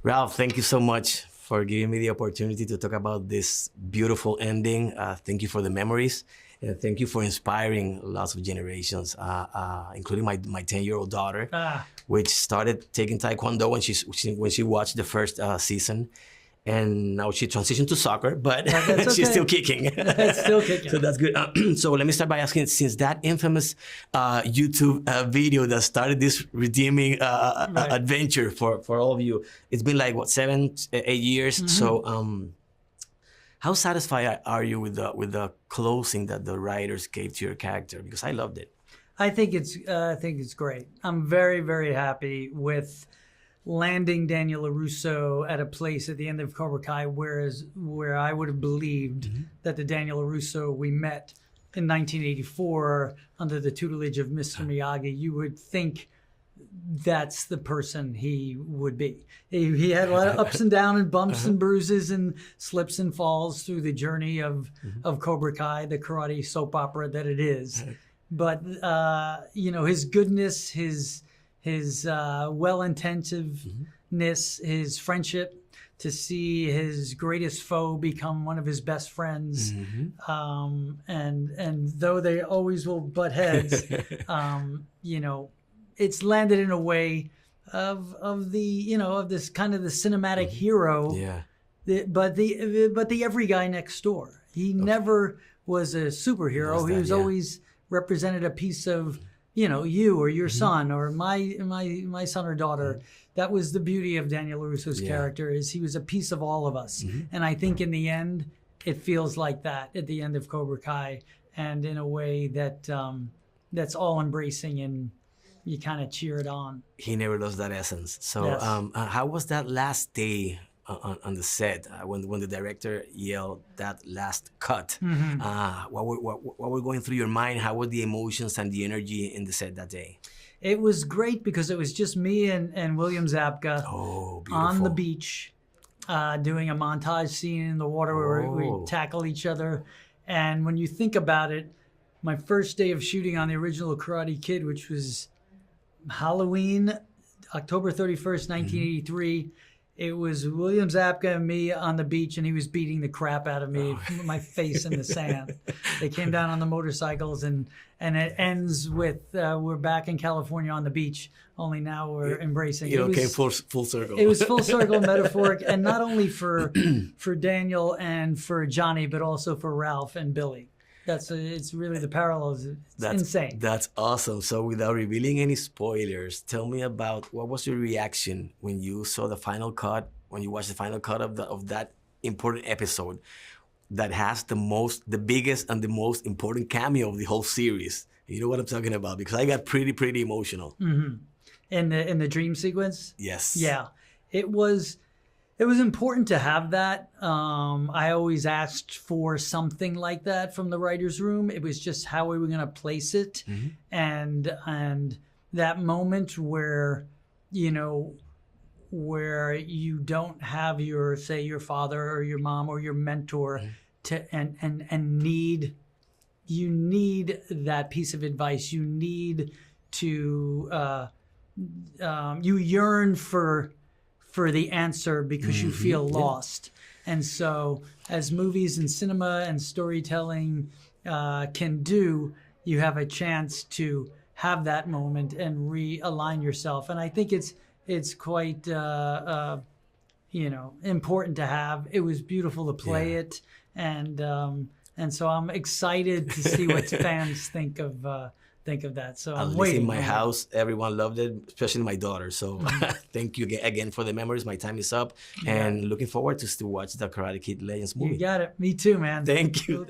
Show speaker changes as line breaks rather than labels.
Ralph, thank you so much for giving me the opportunity to talk about this beautiful ending. Thank you for the memories. And thank you for inspiring lots of generations, including my 10-year-old daughter, which started taking Taekwondo when she watched the first season. And now she transitioned to soccer, but she's still kicking.
It's still kicking.
So that's good. So let me start by asking, since that infamous YouTube video that started this redeeming adventure for all of you, it's been like, what, 7, 8 years? Mm-hmm. So how satisfied are you with the closing that the writers gave to your character? Because I loved it.
I think it's great. I'm very, very happy with landing Daniel LaRusso at a place at the end of Cobra Kai, where I would have believed that the Daniel LaRusso we met in 1984 under the tutelage of Mr. Miyagi, you would think that's the person he would be. He had a lot of ups and downs and bumps and bruises and slips and falls through the journey of Cobra Kai, the karate soap opera that it is. But his goodness, his well-intentiveness, his friendship, to see his greatest foe become one of his best friends, and though they always will butt heads, it's landed in a way of this kind of the cinematic hero, but the every guy next door. He never was a superhero. He was always represented a piece of you or your son or my son or daughter. That was the beauty of Daniel LaRusso's character, is he was a piece of all of us. And I think in the end, it feels like that at the end of Cobra Kai, and in a way that that's all embracing, and you kind of cheer it on. He
never lost that essence. So how was that last day on the set when the director yelled that last cut? What were going through your mind? How were the emotions and the energy in the set that day?
It was great because it was just me and William Zabka on the beach doing a montage scene in the water where we tackle each other. And when you think about it, my first day of shooting on the original Karate Kid, which was Halloween, October 31st, 1983, it was William Zabka and me on the beach, and he was beating the crap out of me, my face in the sand. They came down on the motorcycles, and it ends with we're back in California on the beach, only now we're embracing.
It came full circle.
It was full circle, metaphoric, and not only for Daniel and for Johnny, but also for Ralph and Billy. It's really the parallels. That's insane.
That's awesome. So without revealing any spoilers, tell me about what was your reaction when you saw the final cut, when you watched the final cut of that important episode that has the biggest and the most important cameo of the whole series. You know what I'm talking about, because I got pretty emotional.
In the dream sequence?
Yes.
Yeah. It was important to have that. I always asked for something like that from the writer's room. It was just how we were going to place it. And that moment where you don't have your father or your mom or your mentor you need that piece of advice. You need to, you yearn for the answer because you feel lost. And so as movies and cinema and storytelling can do, you have a chance to have that moment and realign yourself. And I think it's quite important to have. It was beautiful to play it, and so I'm excited to see what fans think of that. So I'm waiting.
In my house, everyone loved it, especially my daughter. So thank you again for the memories. My time is up, and looking forward to still watch the Karate Kid Legends movie.
You got it. Me too, man.
Thank you.